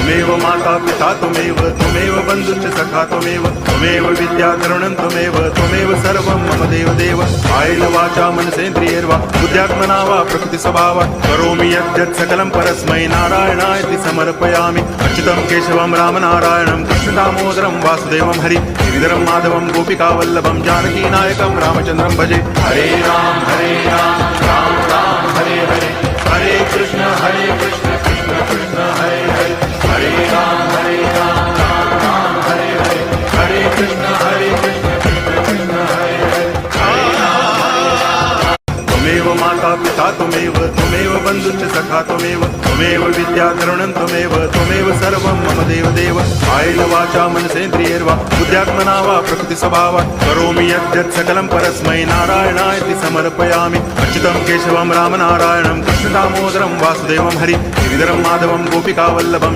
त्वमेव माता पिता त्वमेव बन्धुश्च सखा त्वमेव विद्याधरणं त्वमेव सर्वं मम देव कायेन वाचा मनसेन्द्रियैर्वा बुद्ध्यात्मना वा प्रकृतिस्वभावात् करोमि यद्यत् सकलं परस्मै नारायणायति समर्पयामि। अच्युतं केशवं रामनारायणं कृष्णदामोदरं वासुदेवं हरि गिरिधरं माधवं गोपिकावल्लभं जानकीनायकं रामचन्द्रं भजे। हरे राम राम राम हरे हरे हरे कृष्ण कृष्ण कृष्ण हरे हरे हरे राम राम राम हरे हरे हरे कृष्ण कृष्ण कृष्ण हरे हरे। त्वमेव माता पिता त्वमेव बन्धुश्च सखा त्वमेव विद्याधरणं त्वमेव सर्वं मम देव कायेन वाचा मनसेन्द्रियैर्वा बुद्ध्यात्मना वा प्रकृतिस्वभावात् करोमि यद्यत् सकलं परस्मै नारायणायति समर्पयामि। अच्युतं केशवं रामनारायणं कृष्णदामोदरं वासुदेवं हरि गिरिधरं माधवं गोपिकावल्लभं